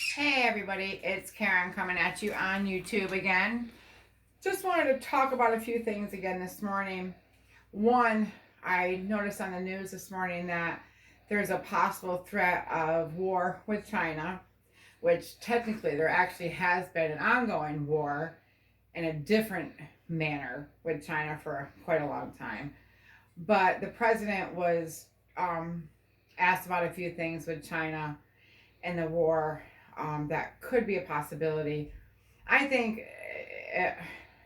Hey everybody, it's Karen coming at you on YouTube again. Just wanted to talk about a few things again this morning. One, I noticed on the news this morning that there's a possible threat of war with China, which technically there actually has been an ongoing war in a different manner with China for quite a long time. But the president was asked about a few things with China and the war that could be a possibility. I think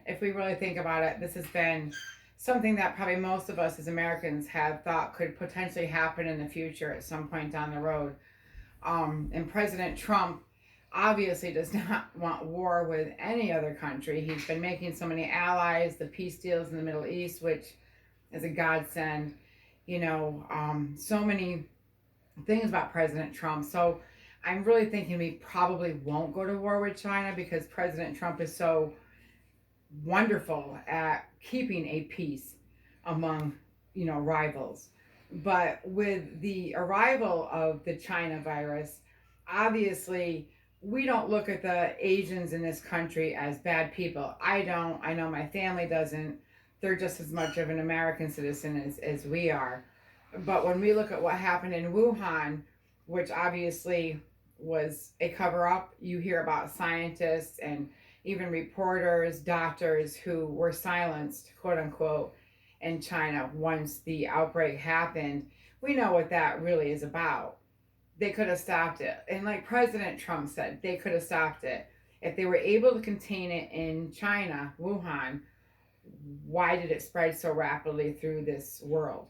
if we really think about it, this has been something that probably most of us as Americans have thought could potentially happen in the future at some point down the road. And President Trump obviously does not want war with any other country. He's been making so many allies, the peace deals in the Middle East, which is a godsend. So many things about President Trump. So I'm really thinking we probably won't go to war with China because President Trump is so wonderful at keeping a peace among, rivals. But with the arrival of the China virus, obviously we don't look at the Asians in this country as bad people. I don't. I know my family doesn't. They're just as much of an American citizen as we are. But when we look at what happened in Wuhan, which obviously was a cover up, you hear about scientists and even reporters, doctors who were silenced, quote unquote, in China once the outbreak happened. We know what that really is about. They could have stopped it. And like President Trump said, they could have stopped it. If they were able to contain it in China, Wuhan, why did it spread so rapidly through this world?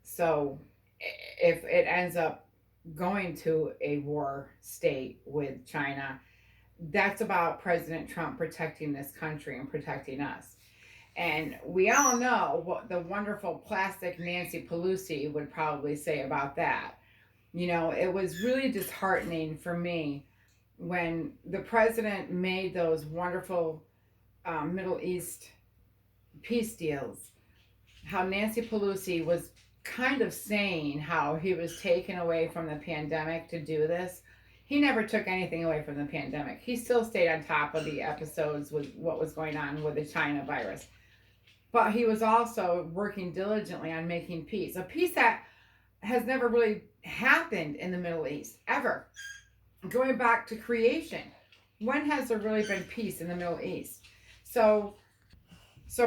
So if it ends up going to a war state with China, that's about President Trump protecting this country and protecting us. And we all know what the wonderful plastic Nancy Pelosi would probably say about that. It was really disheartening for me when the president made those wonderful Middle East peace deals, how Nancy Pelosi was kind of saying how he was taken away from the pandemic to do this. He never took anything away from the pandemic. He still stayed on top of the episodes with what was going on with the China virus. But he was also working diligently on making peace, a peace that has never really happened in the Middle East, ever. Going back to creation, when has there really been peace in the Middle East? So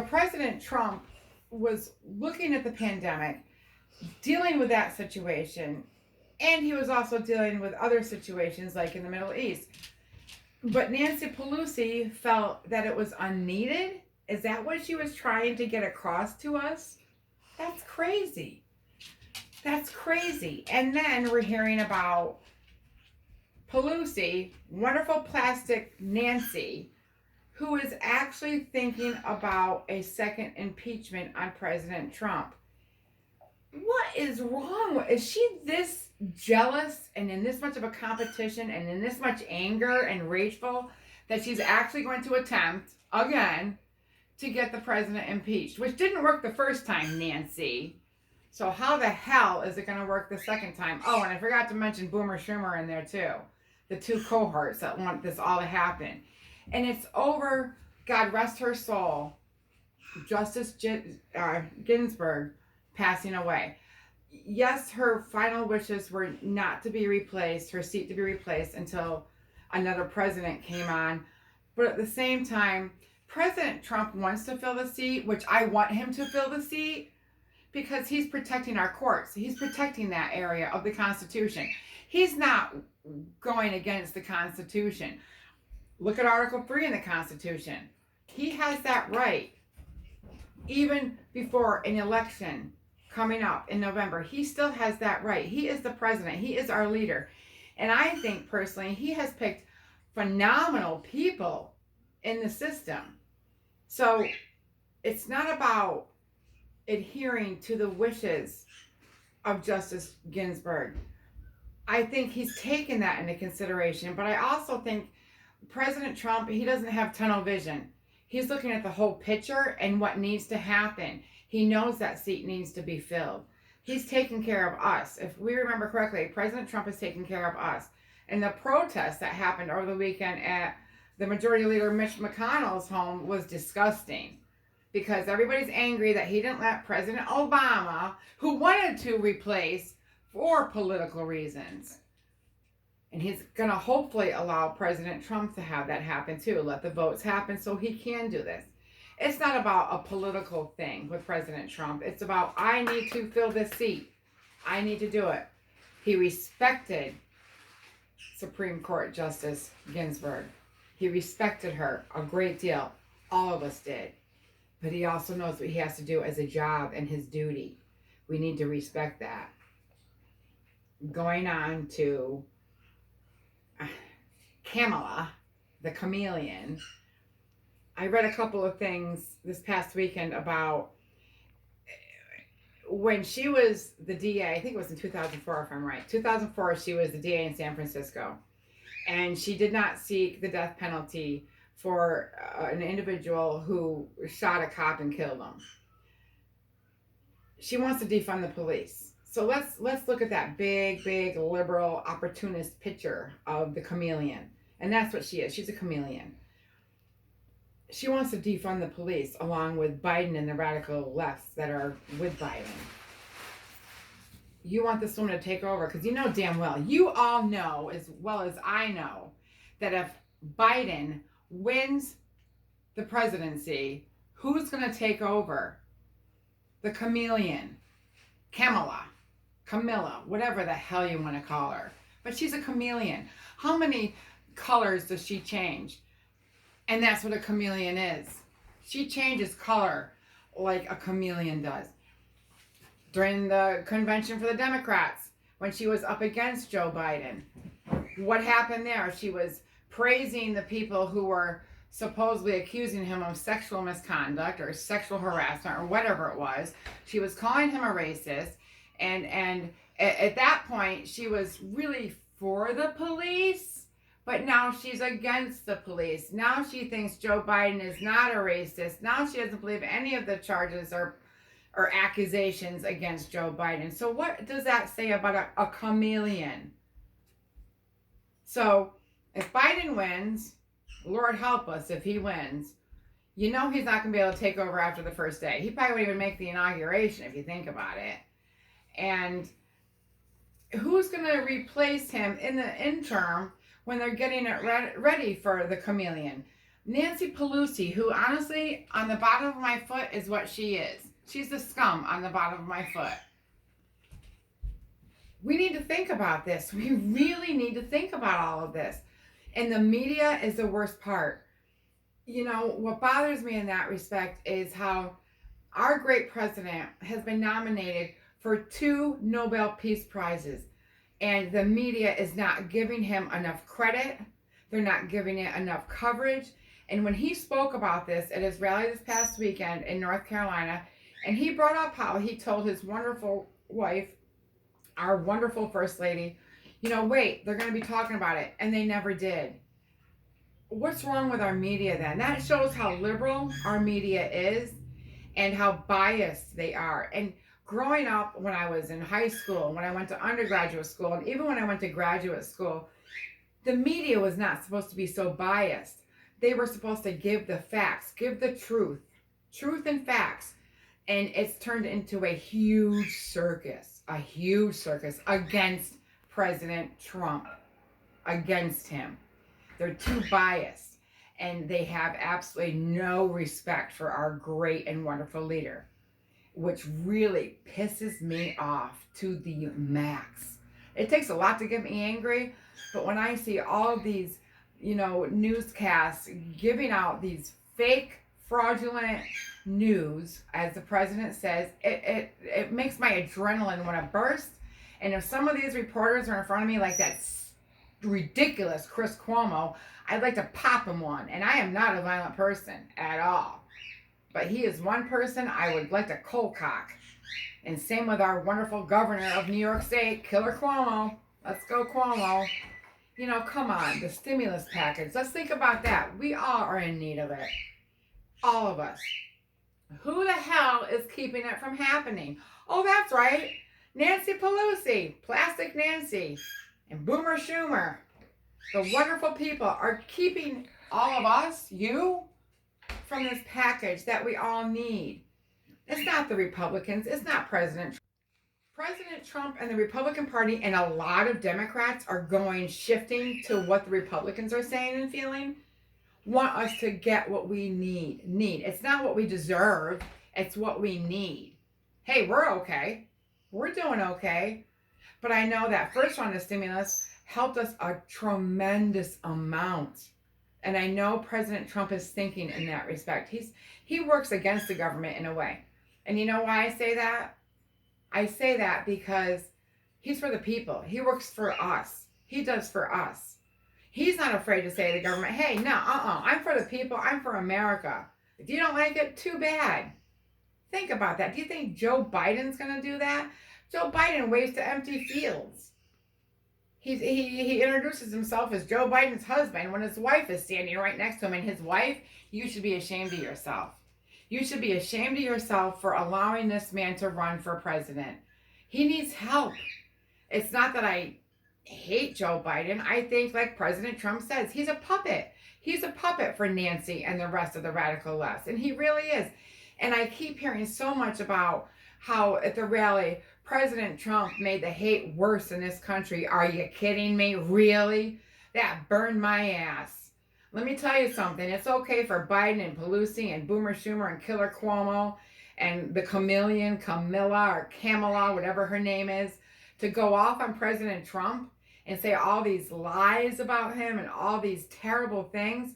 President Trump was looking at the pandemic, dealing with that situation, and he was also dealing with other situations like in the Middle East. But Nancy Pelosi felt that it was unneeded. Is that what she was trying to get across to us? That's crazy. That's crazy. And then we're hearing about Pelosi, wonderful plastic Nancy, who is actually thinking about a second impeachment on President Trump. What is wrong with, is she this jealous and in this much of a competition and in this much anger and rageful that she's actually going to attempt again to get the president impeached, which didn't work the first time, Nancy? So how the hell is it going to work the second time? Oh, and I forgot to mention Boomer Schumer in there too, the two cohorts that want this all to happen. And it's over, God rest her soul, Justice Ginsburg passing away. Yes, her final wishes were not to be replaced, her seat to be replaced until another president came on. But at the same time, President Trump wants to fill the seat, which I want him to fill the seat, because he's protecting our courts. He's protecting that area of the Constitution. He's not going against the Constitution. Look at Article 3 in the Constitution. He has that right. Even before an election coming up in November, he still has that right. He is the president. He is our leader. And I think personally, he has picked phenomenal people in the system. So it's not about adhering to the wishes of Justice Ginsburg. I think he's taken that into consideration. But I also think President Trump, he doesn't have tunnel vision. He's looking at the whole picture and what needs to happen. He knows that seat needs to be filled. He's taking care of us. If we remember correctly, President Trump is taking care of us. And the protest that happened over the weekend at the Majority Leader Mitch McConnell's home was disgusting, because everybody's angry that he didn't let President Obama, who wanted to replace for political reasons. And he's going to hopefully allow President Trump to have that happen too. Let the votes happen so he can do this. It's not about a political thing with President Trump. It's about, I need to fill this seat. I need to do it. He respected Supreme Court Justice Ginsburg. He respected her a great deal. All of us did. But he also knows what he has to do as a job and his duty. We need to respect that. Going on to Kamala, the chameleon. I read a couple of things this past weekend about when she was the DA. I think it was in 2004, if I'm right. 2004, she was the DA in San Francisco. And she did not seek the death penalty for an individual who shot a cop and killed him. She wants to defund the police. So let's look at that big liberal opportunist picture of the chameleon. And that's what she is. She's a chameleon. She wants to defund the police along with Biden and the radical lefts that are with Biden. You want this woman to take over because you know damn well, you all know as well as I know, that if Biden wins the presidency, who's going to take over? The chameleon. Camilla, whatever the hell you want to call her. But she's a chameleon. How many colors does she change? And that's what a chameleon is. She changes color like a chameleon does. During the convention for the Democrats, when she was up against Joe Biden, what happened there? She was praising the people who were supposedly accusing him of sexual misconduct or sexual harassment or whatever it was. She was calling him a racist. And at that point, she was really for the police, but now she's against the police. Now she thinks Joe Biden is not a racist. Now she doesn't believe any of the charges or accusations against Joe Biden. So what does that say about a chameleon? So if Biden wins, Lord help us if he wins, you know he's not going to be able to take over after the first day. He probably wouldn't even make the inauguration if you think about it. And who's going to replace him in the interim when they're getting it ready for the chameleon? Nancy Pelosi, who honestly, on the bottom of my foot is what she is. She's the scum on the bottom of my foot. We need to think about this. We really need to think about all of this. And the media is the worst part. You know, what bothers me in that respect is how our great president has been nominated for 2 Nobel Peace Prizes. And the media is not giving him enough credit. They're not giving it enough coverage. And when he spoke about this at his rally this past weekend in North Carolina, and he brought up how he told his wonderful wife, our wonderful First Lady, you know, wait, they're going to be talking about it. And they never did. What's wrong with our media then? That shows how liberal our media is and how biased they are. And growing up when I was in high school, when I went to undergraduate school, and even when I went to graduate school, the media was not supposed to be so biased. They were supposed to give the facts, give the truth and facts. And it's turned into a huge circus against President Trump, against him. They're too biased, and they have absolutely no respect for our great and wonderful leader, which really pisses me off to the max. It takes a lot to get me angry, but when I see all of these, you know, newscasts giving out these fake, fraudulent news, as the president says, it makes my adrenaline want to burst. And if some of these reporters are in front of me like that ridiculous Chris Cuomo, I'd like to pop him one. And I am not a violent person at all. But he is one person I would like to cold cock. And same with our wonderful governor of New York State, Killer Cuomo. Let's go, Cuomo. You know, come on, the stimulus package. Let's think about that. We all are in need of it. All of us. Who the hell is keeping it from happening? Oh, that's right. Nancy Pelosi, Plastic Nancy, and Boomer Schumer. the wonderful people, are keeping all of us, you, from this package that we all need. It's not the Republicans. It's not President Trump. President Trump and the Republican Party and a lot of Democrats are shifting to what the Republicans are saying and feeling, want us to get what we need. It's not what we deserve. It's what we need. Hey, we're okay. We're doing okay. But I know that first round of stimulus helped us a tremendous amount. And I know President Trump is thinking in that respect. He works against the government in a way. And you know why I say that? I say that because he's for the people. He works for us. He does for us. He's not afraid to say to the government, hey, no, I'm for the people. I'm for America. If you don't like it, too bad. Think about that. Do you think Joe Biden's going to do that? Joe Biden waves to empty fields. He introduces himself as Joe Biden's husband when his wife is standing right next to him. And his wife, you should be ashamed of yourself. You should be ashamed of yourself for allowing this man to run for president. He needs help. It's not that I hate Joe Biden. I think, like President Trump says, he's a puppet. He's a puppet for Nancy and the rest of the radical left. And he really is. And I keep hearing so much about how at the rally, President Trump made the hate worse in this country. Are you kidding me? Really? That burned my ass. Let me tell you something. It's okay for Biden and Pelosi and Boomer Schumer and Killer Cuomo and the chameleon, Camilla or Kamala, whatever her name is, to go off on President Trump and say all these lies about him and all these terrible things.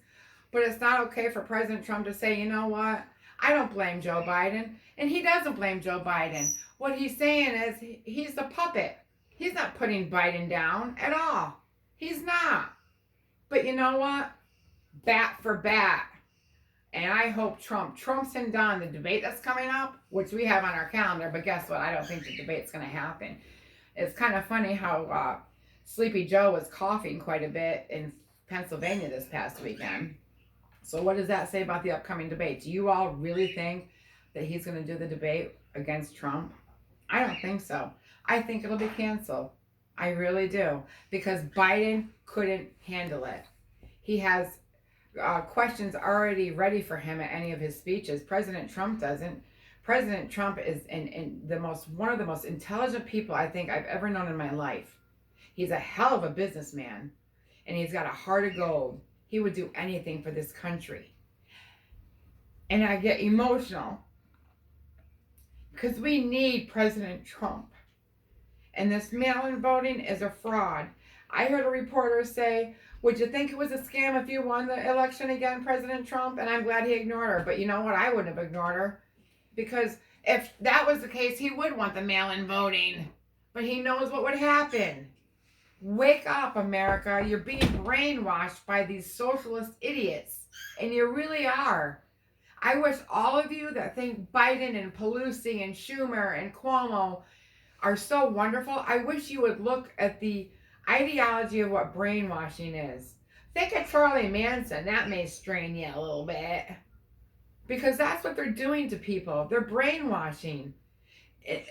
But it's not okay for President Trump to say, you know what? I don't blame Joe Biden. And he doesn't blame Joe Biden. What he's saying is he's the puppet. He's not putting Biden down at all. He's not. But you know what? Bat for bat. And I hope Trump's in Don, the debate that's coming up, which we have on our calendar, but guess what? I don't think the debate's going to happen. It's kind of funny how Sleepy Joe was coughing quite a bit in Pennsylvania this past weekend. So what does that say about the upcoming debate? Do you all really think that he's going to do the debate against Trump? I don't think so. I think it'll be canceled. I really do. Because Biden couldn't handle it. He has questions already ready for him at any of his speeches. President Trump doesn't. President Trump is one of the most intelligent people I think I've ever known in my life. He's a hell of a businessman, and he's got a heart of gold. He would do anything for this country. And I get emotional because we need President Trump. And this mail-in voting is a fraud. I heard a reporter say, would you think it was a scam if you won the election again, President Trump? And I'm glad he ignored her. But you know what? I wouldn't have ignored her. Because if that was the case, he would want the mail-in voting. But he knows what would happen. Wake up, America. You're being brainwashed by these socialist idiots. And you really are. I wish all of you that think Biden and Pelosi and Schumer and Cuomo are so wonderful, I wish you would look at the ideology of what brainwashing is. Think of Charlie Manson. That may strain you a little bit. Because that's what they're doing to people. They're brainwashing.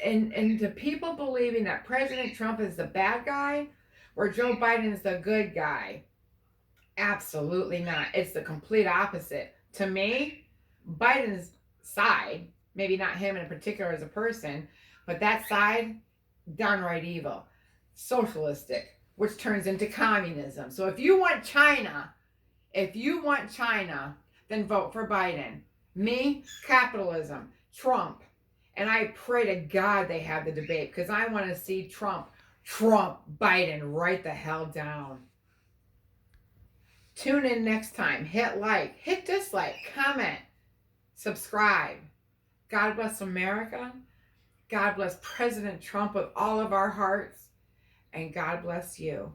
And to people believing that President Trump is the bad guy or Joe Biden is the good guy. Absolutely not. It's the complete opposite. To me, Biden's side, maybe not him in particular as a person, but that side, downright evil. Socialistic, which turns into communism. So if you want China, then vote for Biden. Me, capitalism. Trump. And I pray to God they have the debate because I want to see Trump Biden write the hell down. Tune in next time. Hit like, hit dislike, comment, subscribe. God bless America. God bless President Trump with all of our hearts. And God bless you.